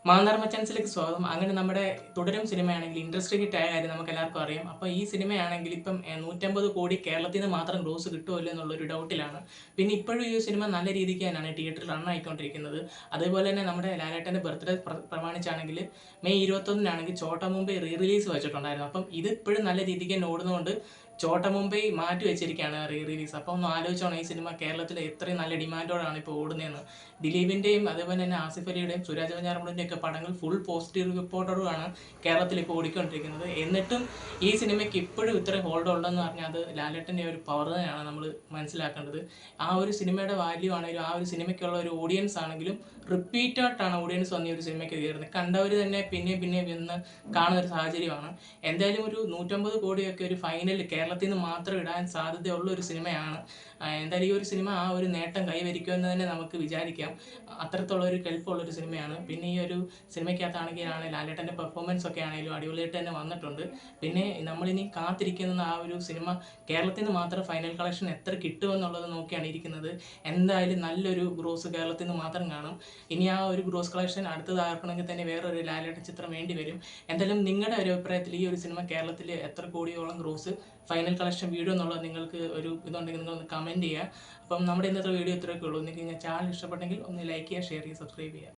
മാന്നാർ മച്ചാൻസിലേക്ക് സ്വാഗതം. അങ്ങനെ നമ്മുടെ തുടരും സിനിമയാണെങ്കിൽ ഇൻഡസ്ട്രി ഹിറ്റ് ആയ കാര്യം നമുക്ക് എല്ലാവർക്കും അറിയാം. അപ്പോൾ ഈ സിനിമയാണെങ്കിൽ ഇപ്പം 150 കോടി കേരളത്തിൽ നിന്ന് മാത്രം ഗ്രോസ് കിട്ടുമല്ലോ എന്നുള്ളൊരു ഡൗട്ടിലാണ്. പിന്നെ ഇപ്പോഴും ഈ സിനിമ നല്ല രീതിക്ക് തന്നെയാണ് തിയേറ്ററിൽ റൺ ആയിക്കൊണ്ടിരിക്കുന്നത്. അതേപോലെ തന്നെ നമ്മുടെ ലാലേട്ടൻ്റെ ബർത്ത്ഡേ പ്രമാണിച്ചാണെങ്കിൽ മെയ് 21-നാണെങ്കിൽ ചോട്ട മുംബൈ റിലീസ് വെച്ചിട്ടുണ്ടായിരുന്നു. അപ്പം ഇത് ഇപ്പോഴും നല്ല രീതിക്ക് തന്നെ ഓടുന്നതുകൊണ്ട് ചോട്ട മുംബൈ മാറ്റി വെച്ചിരിക്കുകയാണ് റിലീസ്. അപ്പോൾ ഒന്ന് ആലോചിച്ചോണം ഈ സിനിമ കേരളത്തിൽ എത്രയും നല്ല ഡിമാൻഡോടാണ് ഇപ്പോൾ ഓടുന്നതെന്ന്. ദിലീപിൻ്റെയും അതേപോലെ തന്നെ ആസിഫ് അലിയുടെയും സുരാജ് വെഞ്ഞാറമൂടിൻ്റെയും ഒക്കെ പടങ്ങൾ ഫുൾ പോസിറ്റീവ് റിപ്പോർട്ടോടുമാണ് കേരളത്തിൽ ഇപ്പോൾ ഓടിക്കൊണ്ടിരിക്കുന്നത്. എന്നിട്ടും ഈ സിനിമയ്ക്ക് ഇപ്പോഴും ഇത്രയും ഹോൾഡ് ഉണ്ടെന്ന് പറഞ്ഞാൽ അത് ലാലേട്ടൻ്റെ ഒരു പവർ തന്നെയാണ് നമ്മൾ മനസ്സിലാക്കേണ്ടത്. ആ ഒരു സിനിമയുടെ വാല്യൂ ആണെങ്കിലും ആ ഒരു സിനിമയ്ക്കുള്ള ഒരു ഓഡിയൻസ് ആണെങ്കിലും റിപ്പീറ്റായിട്ടാണ് ഓഡിയൻസ് വന്ന ഈ ഒരു സിനിമയ്ക്ക് കയറുന്നത്. കണ്ടവർ തന്നെ പിന്നെയും പിന്നെയും എന്ന് കാണുന്ന ഒരു സാഹചര്യമാണ്. എന്തായാലും ഒരു 150 കോടിയൊക്കെ ഒരു ഫൈനൽ കേരളത്തിൽ നിന്ന് മാത്രം ഇടാൻ സാധ്യതയുള്ള ഒരു സിനിമയാണ്. എന്തായാലും ഈ ഒരു സിനിമ ആ ഒരു നേട്ടം കൈവരിക്കുമെന്ന് തന്നെ നമുക്ക് വിചാരിക്കാം. അത്തരത്തിലുള്ള ഒരു കെൽപ്പുള്ളൊരു സിനിമയാണ്. പിന്നെ ഈ ഒരു സിനിമയ്ക്കകത്താണെങ്കിലാണ് ലാലേട്ടൻ്റെ പെർഫോമൻസ് ഒക്കെ ആണെങ്കിലും അടിപൊളിയായിട്ട് തന്നെ വന്നിട്ടുണ്ട്. പിന്നെ നമ്മളിനി കാത്തിരിക്കുന്ന ആ ഒരു സിനിമ കേരളത്തിൽ നിന്ന് മാത്രം ഫൈനൽ കളക്ഷൻ എത്ര കിട്ടുമെന്നുള്ളത് നോക്കിയാണ് ഇരിക്കുന്നത്. എന്തായാലും നല്ലൊരു ഗ്രോസ് കേരളത്തിൽ നിന്ന് മാത്രം കാണും. ഇനി ആ ഒരു ഗ്രോസ് കളക്ഷൻ അടുത്തതാക്കണമെങ്കിൽ തന്നെ വേറൊരു ലാലേട്ടൻ ചിത്രം വേണ്ടി വരും. എന്തായാലും നിങ്ങളുടെ ഒരു അഭിപ്രായത്തിൽ ഈ ഒരു സിനിമ കേരളത്തിൽ എത്ര കോടിയോളം ഗ്രോസ് ഫൈനൽ കളക്ഷൻ വീഡിയോ എന്നുള്ളത് നിങ്ങൾക്ക് ഒരു ഇതുണ്ടെങ്കിൽ നിങ്ങളൊന്ന് കമൻറ്റ് ചെയ്യുക. അപ്പം നമ്മുടെ ഇന്നത്തെ വീഡിയോ ഇത്രയൊക്കെ ഉള്ളൂ. നിങ്ങൾക്ക് ചാനൽ ഇഷ്ടപ്പെട്ടെങ്കിൽ ഒന്ന് ലൈക്ക് ചെയ്യുക, ഷെയർ ചെയ്യുക, സബ്സ്ക്രൈബ് ചെയ്യുക.